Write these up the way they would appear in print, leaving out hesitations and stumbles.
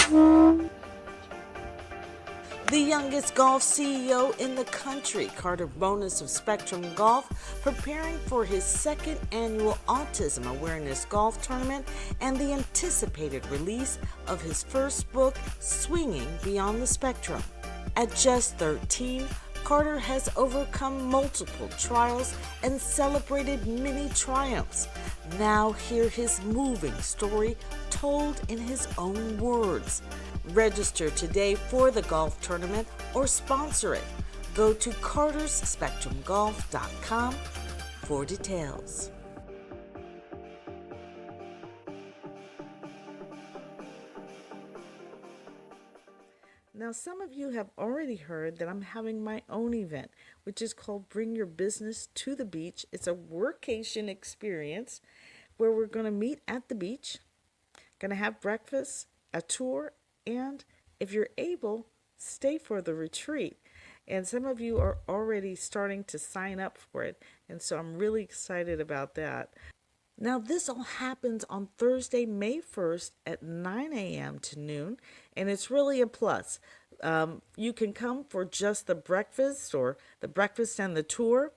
The youngest golf CEO in the country, Carter Bonus of Spectrum Golf, preparing for his second annual Autism Awareness Golf Tournament and the anticipated release of his first book, Swinging Beyond the Spectrum. At just 13, Carter has overcome multiple trials and celebrated many triumphs. Now hear his moving story told in his own words. Register today for the golf tournament or sponsor it. Go to cartersspectrumgolf.com for details. Now, some of you have already heard that I'm having my own event, which is called Bring Your Business to the Beach. It's a workcation experience where we're going to meet at the beach, going to have breakfast, a tour, and if you're able, stay for the retreat. And some of you are already starting to sign up for it, and so I'm really excited about that. Now, this all happens on Thursday, May 1st at 9 a.m. to noon, and it's really a plus. You can come for just the breakfast or the breakfast and the tour,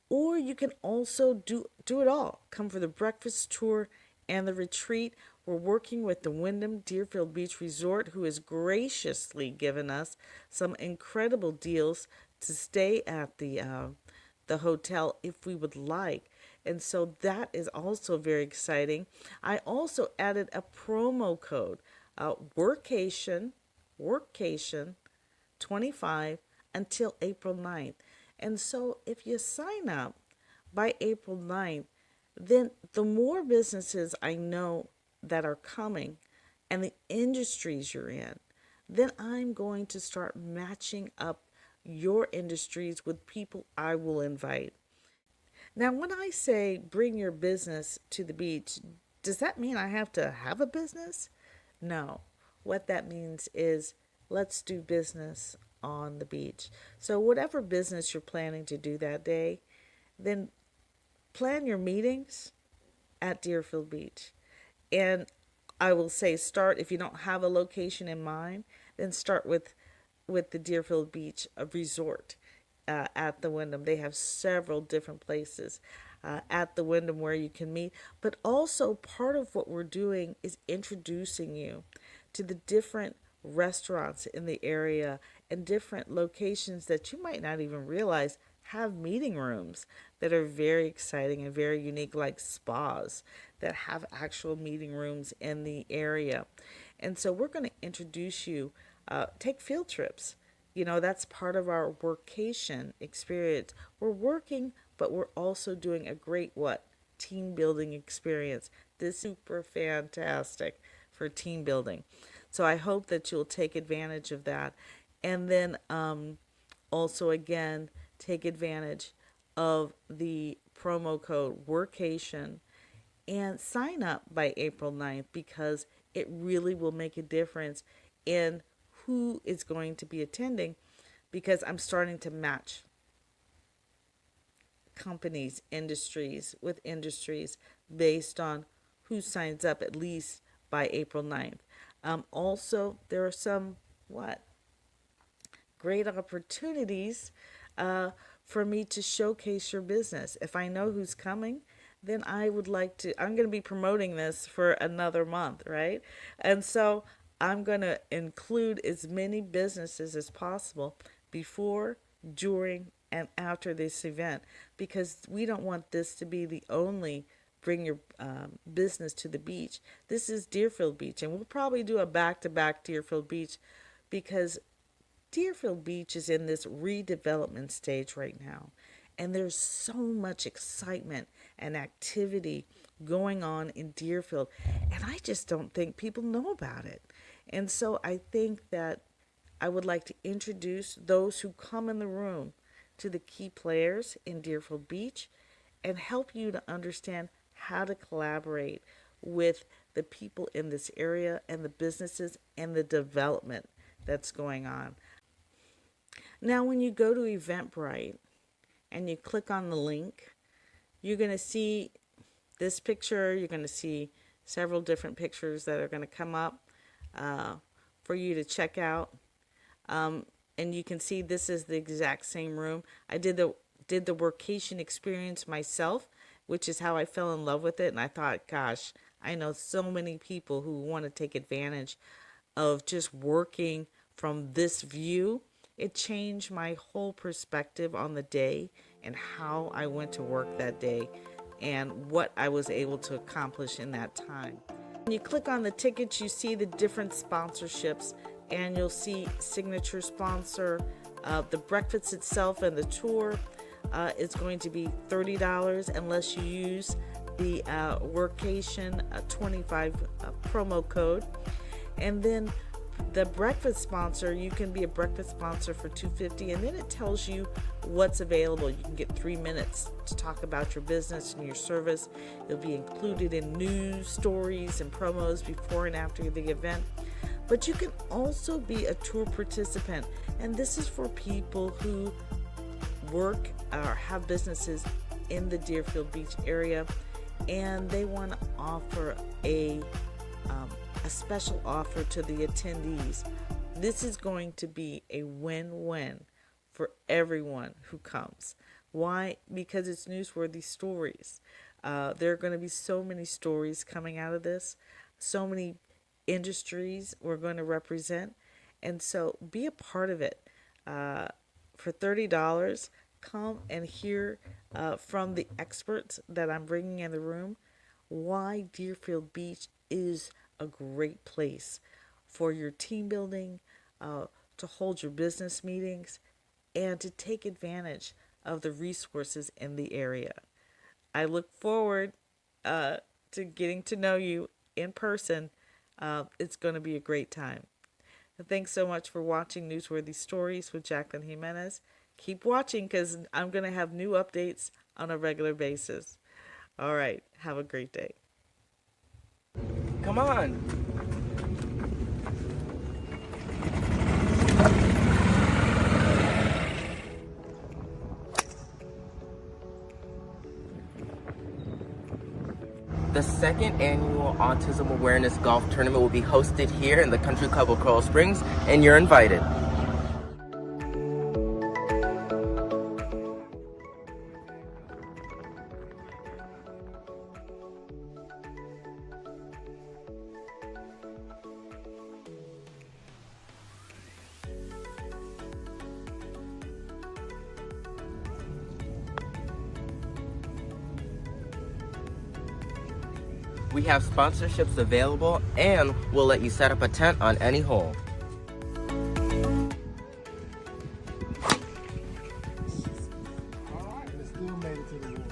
or you can also do it all. Come for the breakfast, tour, and the retreat. We're working with the Wyndham Deerfield Beach Resort, who has graciously given us some incredible deals to stay at the hotel if we would like. And so that is also very exciting. I also added a promo code, WorkCation 25 until April 9th. And so if you sign up by April 9th, then the more businesses I know that are coming and the industries you're in, then I'm going to start matching up your industries with people I will invite. Now, when I say bring your business to the beach, does that mean I have to have a business? No. What that means is let's do business on the beach. So whatever business you're planning to do that day, then plan your meetings at Deerfield Beach. And I will say start, if you don't have a location in mind, then start with the Deerfield Beach Resort. At the Wyndham. They have several different places at the Wyndham where you can meet. But also part of what we're doing is introducing you to the different restaurants in the area and different locations that you might not even realize have meeting rooms that are very exciting and very unique, like spas that have actual meeting rooms in the area. And so we're going to introduce you, take field trips. You know, that's part of our workcation experience. We're working, but we're also doing a great team building experience. This is super fantastic for team building. So I hope that you'll take advantage of that. And then also, again, take advantage of the promo code WorkCation and sign up by April 9th because it really will make a difference in who is going to be attending, because I'm starting to match companies, industries with industries based on who signs up at least by April 9th. Also, there are some great opportunities for me to showcase your business. If I know who's coming, then I'm going to be promoting this for another month, right? And so I'm going to include as many businesses as possible before, during, and after this event, because we don't want this to be the only bring your business to the beach. This is Deerfield Beach, and we'll probably do a back-to-back Deerfield Beach because Deerfield Beach is in this redevelopment stage right now, and there's so much excitement and activity going on in Deerfield, and I just don't think people know about it. And so I think that I would like to introduce those who come in the room to the key players in Deerfield Beach and help you to understand how to collaborate with the people in this area and the businesses and the development that's going on. Now, when you go to Eventbrite and you click on the link, you're going to see this picture. You're going to see several different pictures that are going to come up for you to check out. And you can see this is the exact same room. I did the WorkCation experience myself, which is how I fell in love with it. And I thought, gosh, I know so many people who want to take advantage of just working from this view. It changed my whole perspective on the day and how I went to work that day and what I was able to accomplish in that time. When you click on the tickets, you see the different sponsorships, and you'll see signature sponsor. The breakfast itself and the tour is going to be $30 unless you use the WorkCation 25 promo code. And then the breakfast sponsor, you can be a breakfast sponsor for $250, and then it tells you what's available. You can get 3 minutes to talk about your business and your service. It'll be included in news, stories, and promos before and after the event. But you can also be a tour participant, and this is for people who work or have businesses in the Deerfield Beach area, and they want to offer a special offer to the attendees. This is going to be a win-win for everyone who comes. Why? Because it's Newsworthy Stories. There are going to be so many stories coming out of this, so many industries we're going to represent, and so be a part of it. For $30, come and hear from the experts that I'm bringing in the room why Deerfield Beach is a great place for your team building, to hold your business meetings, and to take advantage of the resources in the area. I look forward to getting to know you in person. It's going to be a great time. Thanks so much for watching Newsworthy Stories with Jacqueline Jimenez. Keep watching because I'm going to have new updates on a regular basis. All right. Have a great day. Come on. The second annual Autism Awareness Golf Tournament will be hosted here in the Country Club of Coral Springs, and you're invited. We have sponsorships available, and we'll let you set up a tent on any hole. Alright, it still made it to the water.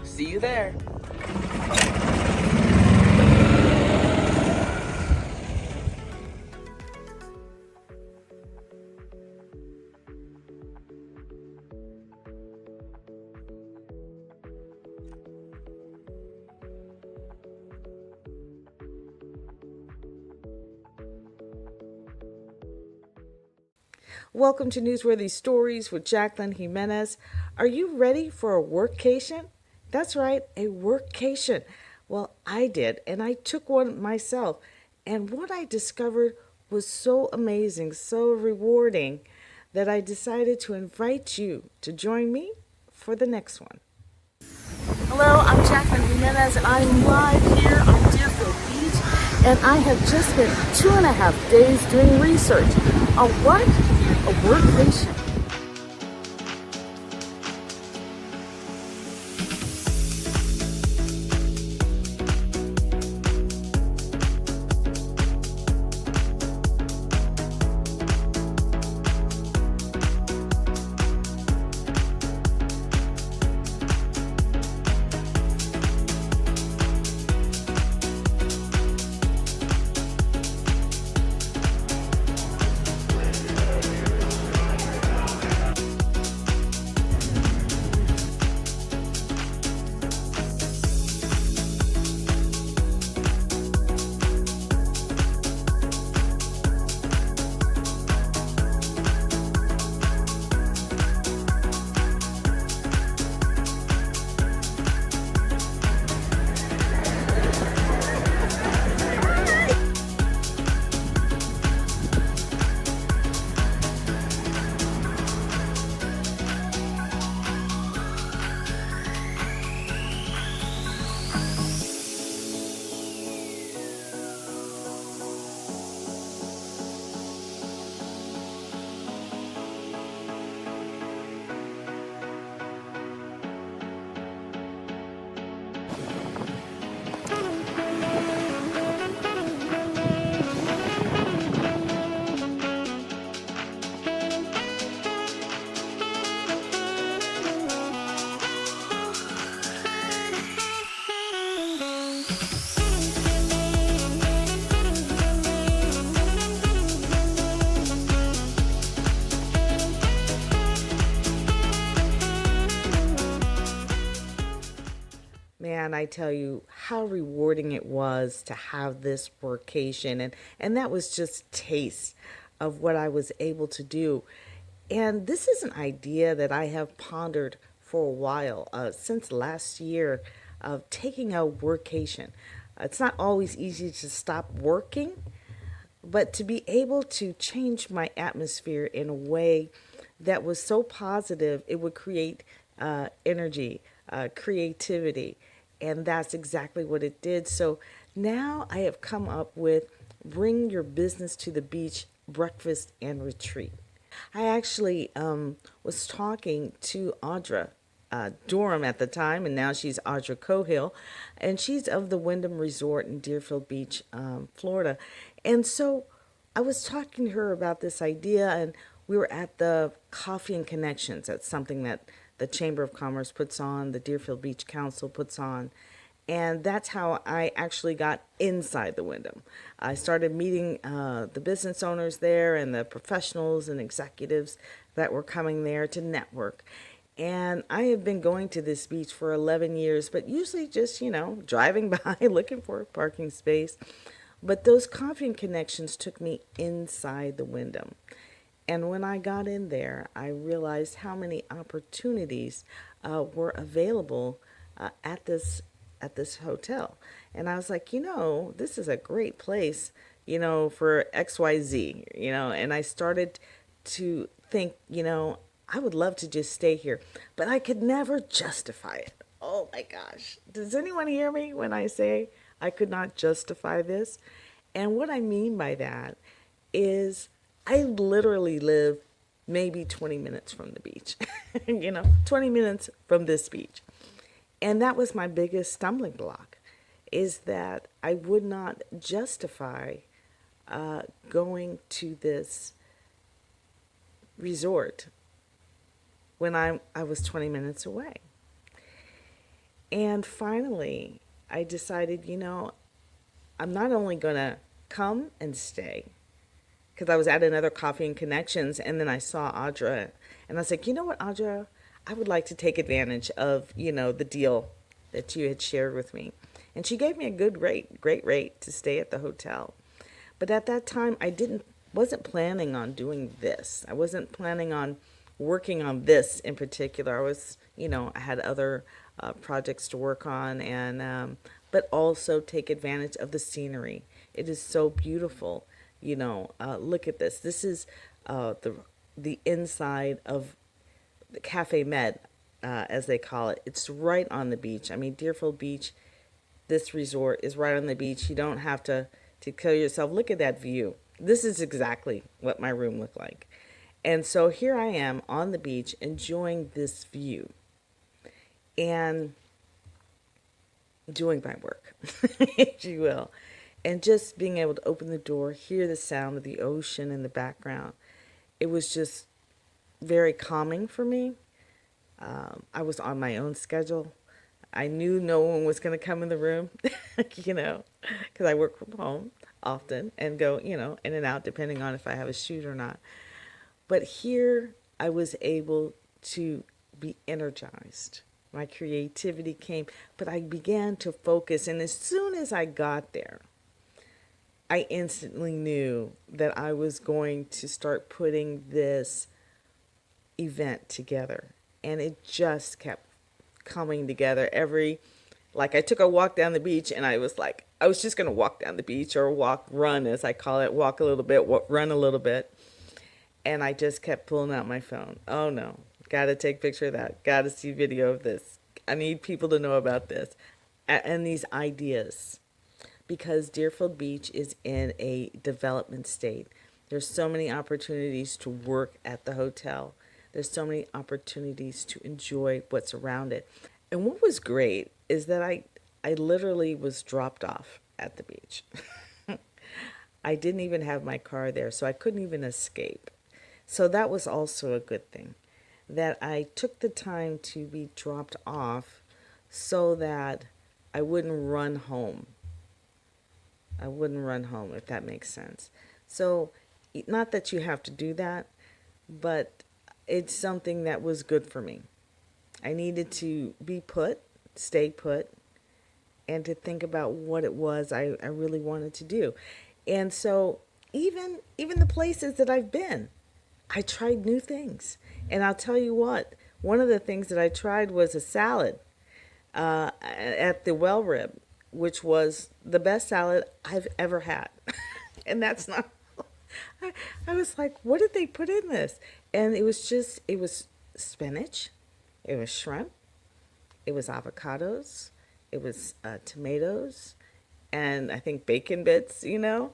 See you there. Welcome to Newsworthy Stories with Jacqueline Jimenez. Are you ready for a workcation? That's right, a workcation. Well, I did, and I took one myself. And what I discovered was so amazing, so rewarding, that I decided to invite you to join me for the next one. Hello, I'm Jacqueline Jimenez, and I'm live here on Deerfield Beach. And I have just spent 2.5 days doing research on what? A workcation. And I tell you how rewarding it was to have this workation. And that was just taste of what I was able to do. And this is an idea that I have pondered for a while, since last year, of taking a workation. It's not always easy to stop working, but to be able to change my atmosphere in a way that was so positive, it would create energy, creativity. And that's exactly what it did. So now I have come up with Bring Your Business to the Beach Breakfast and Retreat. I actually was talking to Audra Durham at the time, and now she's Audra Cohill, and she's of the Wyndham Resort in Deerfield Beach, Florida. And so I was talking to her about this idea, and we were at the Coffee and Connections. That's something that the Chamber of Commerce puts on, the Deerfield Beach Council puts on. And that's how I actually got inside the Wyndham. I started meeting the business owners there and the professionals and executives that were coming there to network. And I have been going to this beach for 11 years, but usually just, driving by looking for a parking space. But those coffee and connections took me inside the Wyndham. And when I got in there, I realized how many opportunities were available at this hotel. And I was like, this is a great place, for XYZ, and I started to think, I would love to just stay here, but I could never justify it. Oh my gosh. Does anyone hear me when I say I could not justify this? And what I mean by that is I literally live maybe 20 minutes from the beach, 20 minutes from this beach. And that was my biggest stumbling block, is that I would not justify going to this resort when I was 20 minutes away. And finally, I decided, I'm not only going to come and stay, because I was at another Coffee and Connections, and then I saw Audra, and I was like, you know what, Audra? I would like to take advantage of, the deal that you had shared with me. And she gave me a good rate, great rate to stay at the hotel. But at that time, wasn't planning on doing this. I wasn't planning on working on this in particular. I was, I had other projects to work on, and but also take advantage of the scenery. It is so beautiful. Look at this. This is the inside of the Cafe Med, as they call it. It's right on the beach. I mean, Deerfield Beach, this resort is right on the beach. You don't have to kill yourself. Look at that view. This is exactly what my room looked like. And so here I am on the beach enjoying this view and doing my work, if you will. And just being able to open the door, hear the sound of the ocean in the background. It was just very calming for me. I was on my own schedule. I knew no one was going to come in the room, because I work from home often and go, in and out depending on if I have a shoot or not. But here I was able to be energized. My creativity came, but I began to focus. And as soon as I got there, I instantly knew that I was going to start putting this event together. And it just kept coming together like I took a walk down the beach, and I was just going to walk down the beach, or run as I call it, walk a little bit, run a little bit. And I just kept pulling out my phone. Oh no, got to take a picture of that. Got to see video of this. I need people to know about this and these ideas, because Deerfield Beach is in a development state. There's so many opportunities to work at the hotel. There's so many opportunities to enjoy what's around it. And what was great is that I literally was dropped off at the beach. I didn't even have my car there, so I couldn't even escape. So that was also a good thing, that I took the time to be dropped off so that I wouldn't run home. I wouldn't run home, if that makes sense. So, not that you have to do that, but it's something that was good for me. I needed to be put, stay put, and to think about what it was I really wanted to do. And so even the places that I've been, I tried new things. And I'll tell you what, one of the things that I tried was a salad at the Well Rib, which was the best salad I've ever had. And that's not, I was like, what did they put in this? And it was spinach, it was shrimp, it was avocados, it was tomatoes, and I think bacon bits, you know.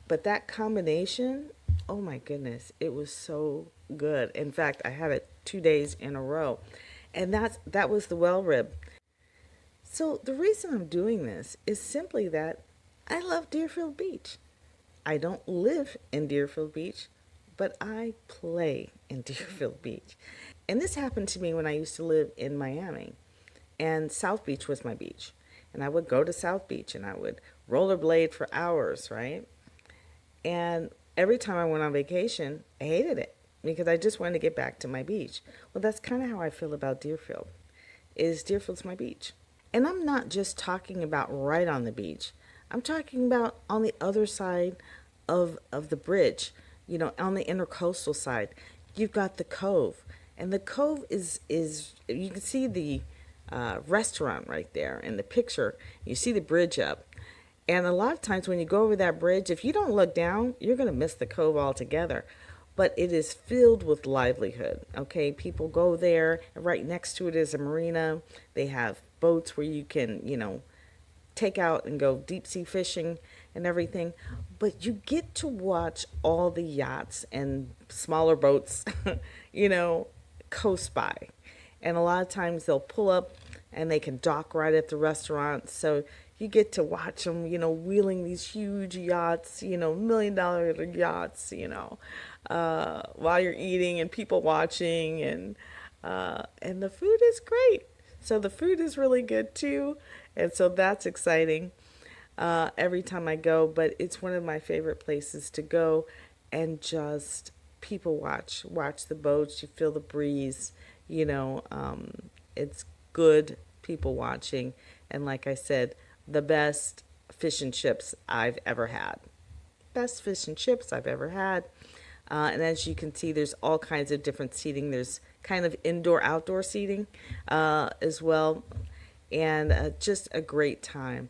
But that combination, oh my goodness, it was so good. In fact, I had it 2 days in a row. And that was the well rib. So the reason I'm doing this is simply that I love Deerfield Beach. I don't live in Deerfield Beach, but I play in Deerfield Beach. And this happened to me when I used to live in Miami. And South Beach was my beach. And I would go to South Beach and I would rollerblade for hours, right? And every time I went on vacation, I hated it because I just wanted to get back to my beach. Well, that's kind of how I feel about Deerfield. Is Deerfield's my beach. And I'm not just talking about right on the beach. I'm talking about on the other side of the bridge, you know, on the intercoastal side. You've got the Cove. And the Cove is you can see the restaurant right there in the picture. You see the bridge up. And a lot of times when you go over that bridge, if you don't look down, you're going to miss the Cove altogether. But it is filled with livelihood. Okay, people go there. Right next to it is a marina. They have boats where you can, you know, take out and go deep sea fishing and everything. But you get to watch all the yachts and smaller boats, you know, coast by. And a lot of times they'll pull up and they can dock right at the restaurant. So you get to watch them, you know, wheeling these huge yachts, you know, $1 million yachts, you know, while you're eating and people watching, and the food is great. So the food is really good too, and so that's exciting every time I go. But it's one of my favorite places to go and just people watch the boats. You feel the breeze, you know. It's good people watching, and like I said, the best fish and chips I've ever had. Best fish and chips I've ever had. And as you can see, there's all kinds of different seating. There's kind of indoor-outdoor seating as well. And just a great time.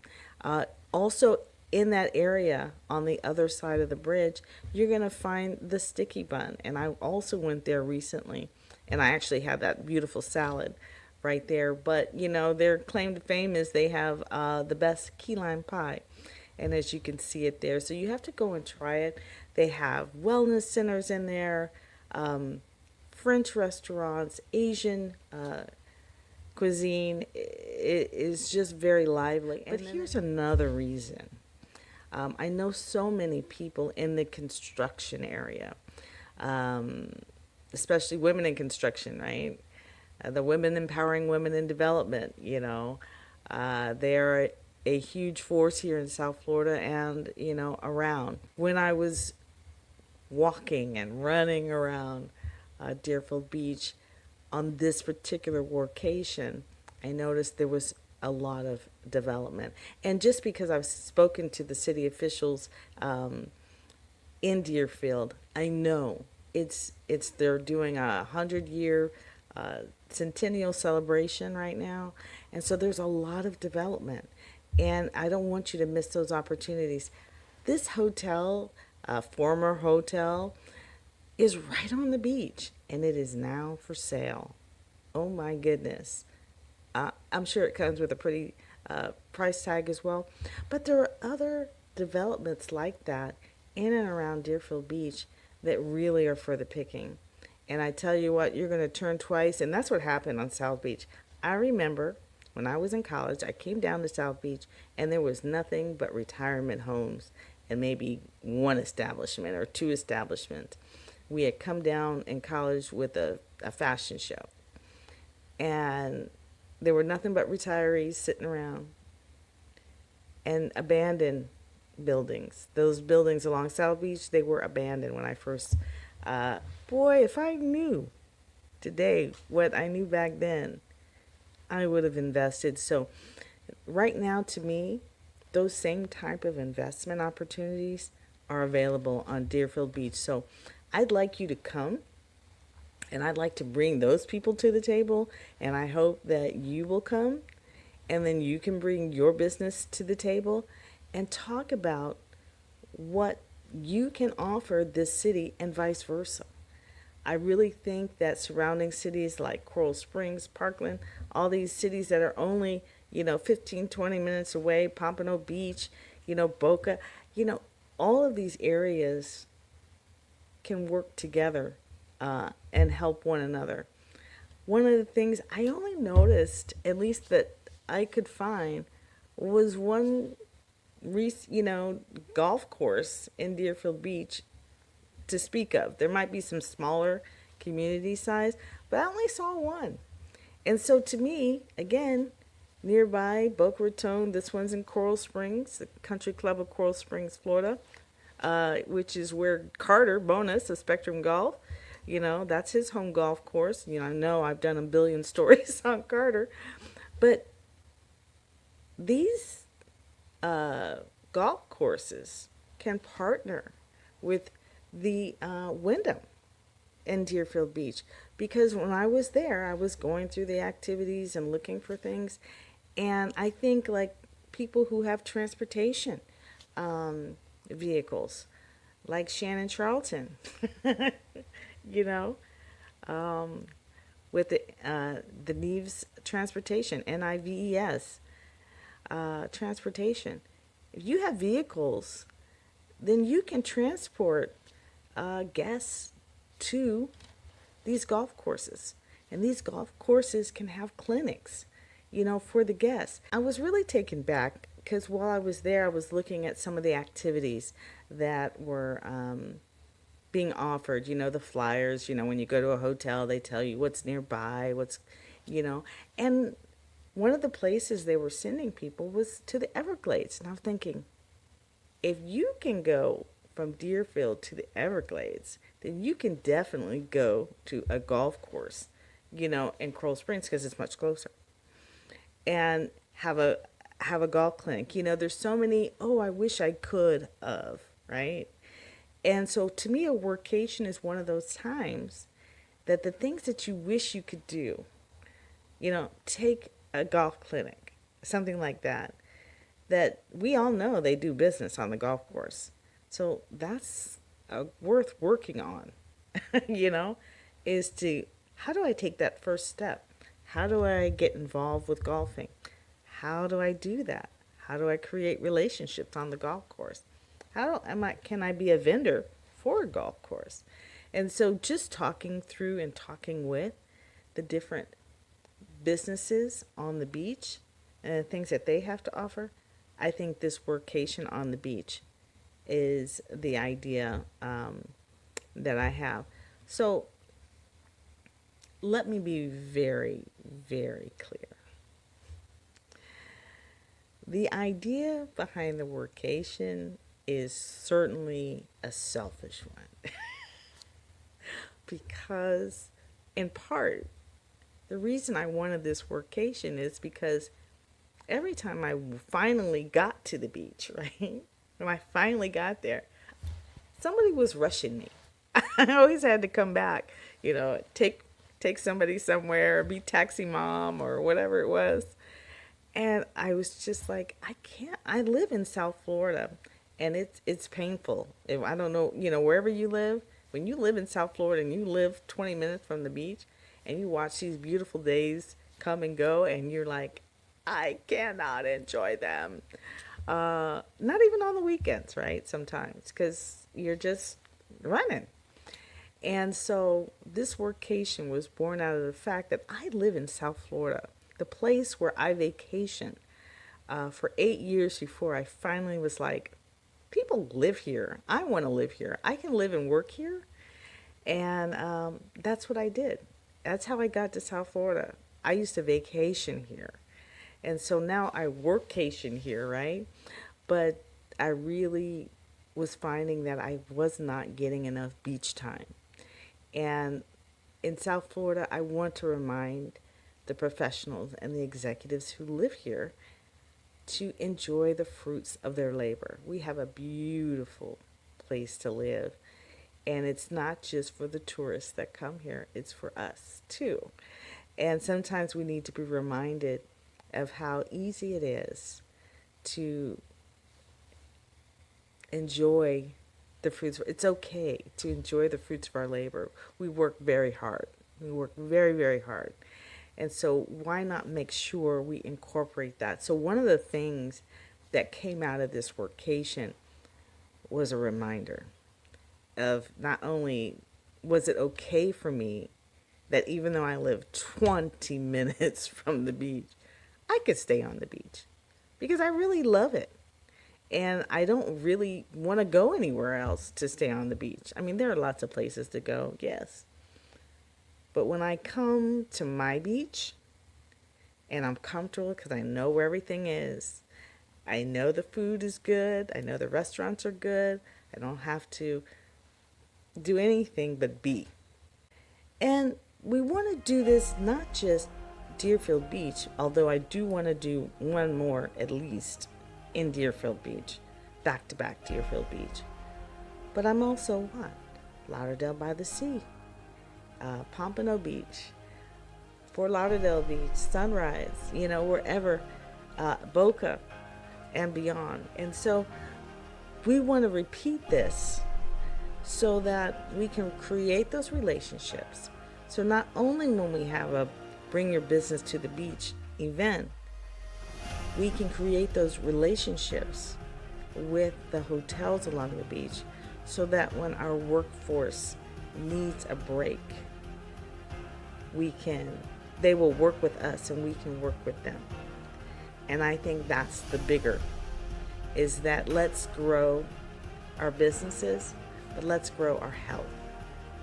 Also, in that area on the other side of the bridge, you're going to find the sticky bun. And I also went there recently. And I actually had that beautiful salad right there. But, you know, their claim to fame is they have the best key lime pie. And as you can see it there, so you have to go and try it. They have wellness centers in there, French restaurants, Asian cuisine. It is just very lively. But here's another reason. I know so many people in the construction area, especially women in construction, right? The women empowering women in development, you know. They're a huge force here in South Florida and, you know, around. When I was walking and running around Deerfield Beach on this particular workcation, I noticed there was a lot of development. And just because I've spoken to the city officials in Deerfield, I know it's they're doing 100-year centennial celebration right now, and so there's a lot of development. And I don't want you to miss those opportunities. This hotel, former hotel, is right on the beach, and it is now for sale. Oh my goodness. I'm sure it comes with a pretty price tag as well. But there are other developments like that in and around Deerfield Beach that really are for the picking. And I tell you what, you're going to turn twice, and that's what happened on South Beach. I remember when I was in college, I came down to South Beach, and there was nothing but retirement homes and maybe one establishment or two establishments. We had come down in college with a fashion show, and there were nothing but retirees sitting around and abandoned buildings. Those buildings along South Beach, they were abandoned when I first, boy, if I knew today what I knew back then, I would have invested. So Right now, to me, those same type of investment opportunities are available on Deerfield Beach. So I'd like you to come, and I'd like to bring those people to the table, and I hope that you will come, and then you can bring your business to the table and talk about what you can offer this city and vice versa. I really think that surrounding cities like Coral Springs, Parkland, all these cities that are only, 15, 20 minutes away, Pompano Beach, Boca, you know, all of these areas can work together and help one another. One of the things I only noticed, at least that I could find, was one, golf course in Deerfield Beach to speak of. There might be some smaller community size, but I only saw one. And so to me, again, nearby Boca Raton, this one's in Coral Springs, the Country Club of Coral Springs, Florida, which is where Carter Bonus of Spectrum Golf, that's his home golf course. I know I've done a billion stories on Carter, but these golf courses can partner with the Wyndham in Deerfield Beach, because when I was there, I was going through the activities and looking for things, and I think like people who have transportation vehicles, like Shannon Charlton, you know, um, with the Neves Transportation, NIVES transportation. If you have vehicles, then you can transport guests to these golf courses. And these golf courses can have clinics, for the guests. I was really taken back because while I was there, I was looking at some of the activities that were being offered. The flyers, when you go to a hotel, they tell you what's nearby, and one of the places they were sending people was to the Everglades. And I'm thinking, if you can go from Deerfield to the Everglades, then you can definitely go to a golf course, in Coral Springs because it's much closer, and have a golf clinic. There's so many, oh, I wish I could of, right? And so to me, a workation is one of those times that the things that you wish you could do, take a golf clinic, something like that, that we all know they do business on the golf course. So that's worth working on, you know, is to, how do I take that first step? How do I get involved with golfing? How do I do that? How do I create relationships on the golf course? Can I be a vendor for a golf course? And so just talking through and talking with the different businesses on the beach and the things that they have to offer, I think this workation on the beach is the idea that I have. So let me be very, very clear. The idea behind the workation is certainly a selfish one. Because, in part, the reason I wanted this workation is because every time I finally got to the beach, right? When I finally got there, somebody was rushing me. I always had to come back, take somebody somewhere, be taxi mom or whatever it was. And I was just like, I can't. I live in South Florida, and it's painful. If I don't know, wherever you live, when you live in South Florida and you live 20 minutes from the beach, and you watch these beautiful days come and go, and you're like, I cannot enjoy them. Not even on the weekends, right? Sometimes, because you're just running. And so this workation was born out of the fact that I live in South Florida, the place where I vacation for 8 years before I finally was like, people live here. I want to live here. I can live and work here. And that's what I did. That's how I got to South Florida. I used to vacation here. And so now I workcation here, right? But I really was finding that I was not getting enough beach time. And in South Florida, I want to remind the professionals and the executives who live here to enjoy the fruits of their labor. We have a beautiful place to live, and it's not just for the tourists that come here, it's for us too. And sometimes we need to be reminded of how easy it is to enjoy the fruits. It's okay to enjoy the fruits of our labor. We work very hard. We work very, very hard. And so why not make sure we incorporate that? So one of the things that came out of this WorkCation was a reminder of not only was it okay for me that even though I live 20 minutes from the beach, I could stay on the beach because I really love it. And I don't really want to go anywhere else to stay on the beach. I mean, there are lots of places to go, yes. But when I come to my beach and I'm comfortable because I know where everything is, I know the food is good, I know the restaurants are good, I don't have to do anything but be. And we want to do this not just Deerfield Beach, although I do want to do one more at least in Deerfield Beach, back to back Deerfield Beach. But I'm also what? Lauderdale by the Sea, Pompano Beach, Fort Lauderdale Beach, Sunrise, wherever, Boca and beyond. And so we want to repeat this so that we can create those relationships. So not only when we have a Bring Your Business to the Beach event, we can create those relationships with the hotels along the beach so that when our workforce needs a break, they will work with us and we can work with them. And I think that's the bigger, is that let's grow our businesses, but let's grow our health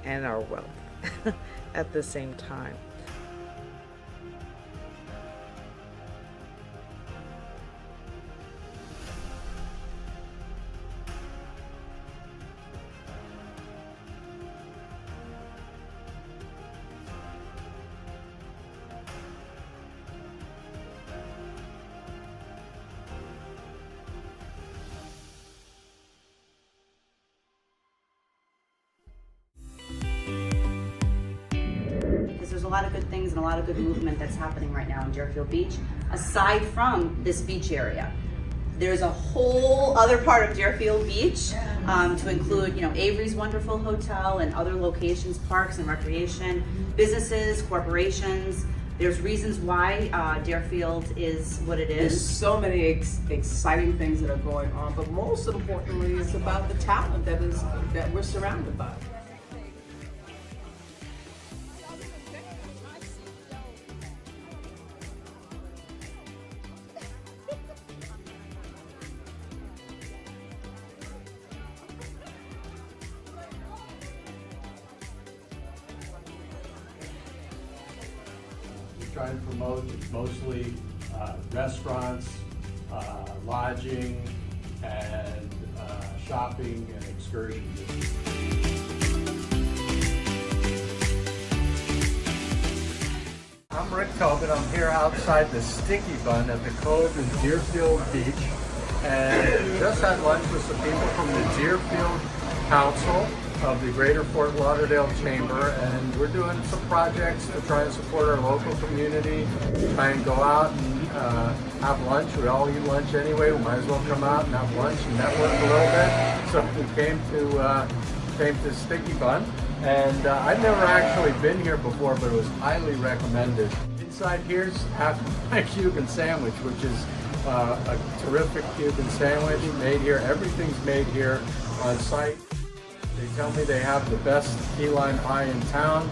and our wealth at the same time. There's a lot of good things and a lot of good movement that's happening right now in Deerfield Beach. Aside from this beach area, there's a whole other part of Deerfield Beach to include, Avery's wonderful hotel and other locations, parks and recreation, businesses, corporations. There's reasons why Deerfield is what it is. There's so many exciting things that are going on, but most importantly, it's about the talent that we're surrounded by. Try and promote mostly restaurants, lodging, and shopping and excursions. I'm Rick Tobin. I'm here outside the Sticky Bun at the Cove in Deerfield Beach, and just had lunch with some people from the Deerfield Council of the Greater Fort Lauderdale Chamber, and we're doing some projects to try and support our local community, try and go out and have lunch. We all eat lunch anyway, we might as well come out and have lunch and network a little bit. So we came to Sticky Bun, and I'd never actually been here before, but it was highly recommended. Inside here's half my Cuban sandwich, which is a terrific Cuban sandwich made here. Everything's made here on site. They tell me they have the best key lime pie in town.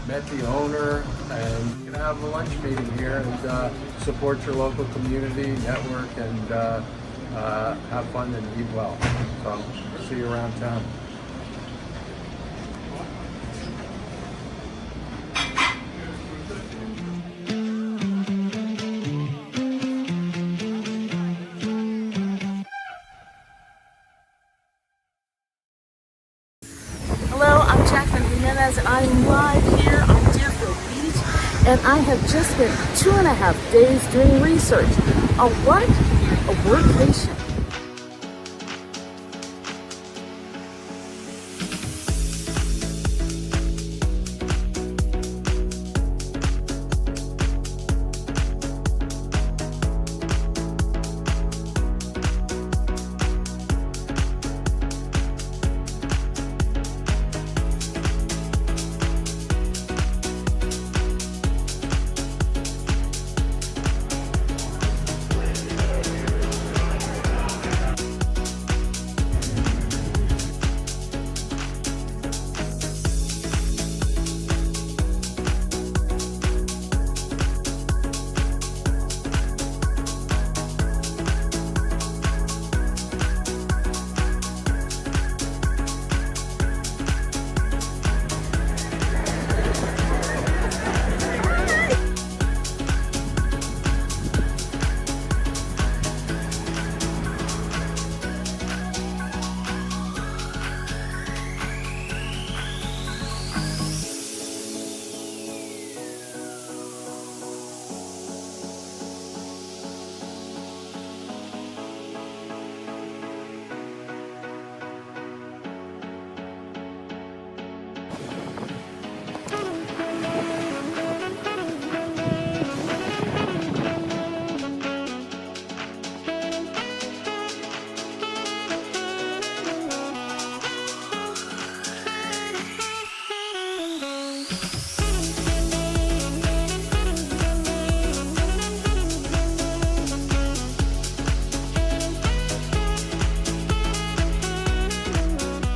Met the owner, and you're gonna have a lunch meeting here and support your local community, network, and have fun and eat well. So see you around town. Hello, I'm Jacqueline Jimenez, and I'm live here on Deerfield Beach And I have just spent 2.5 days doing research on what? A workcation.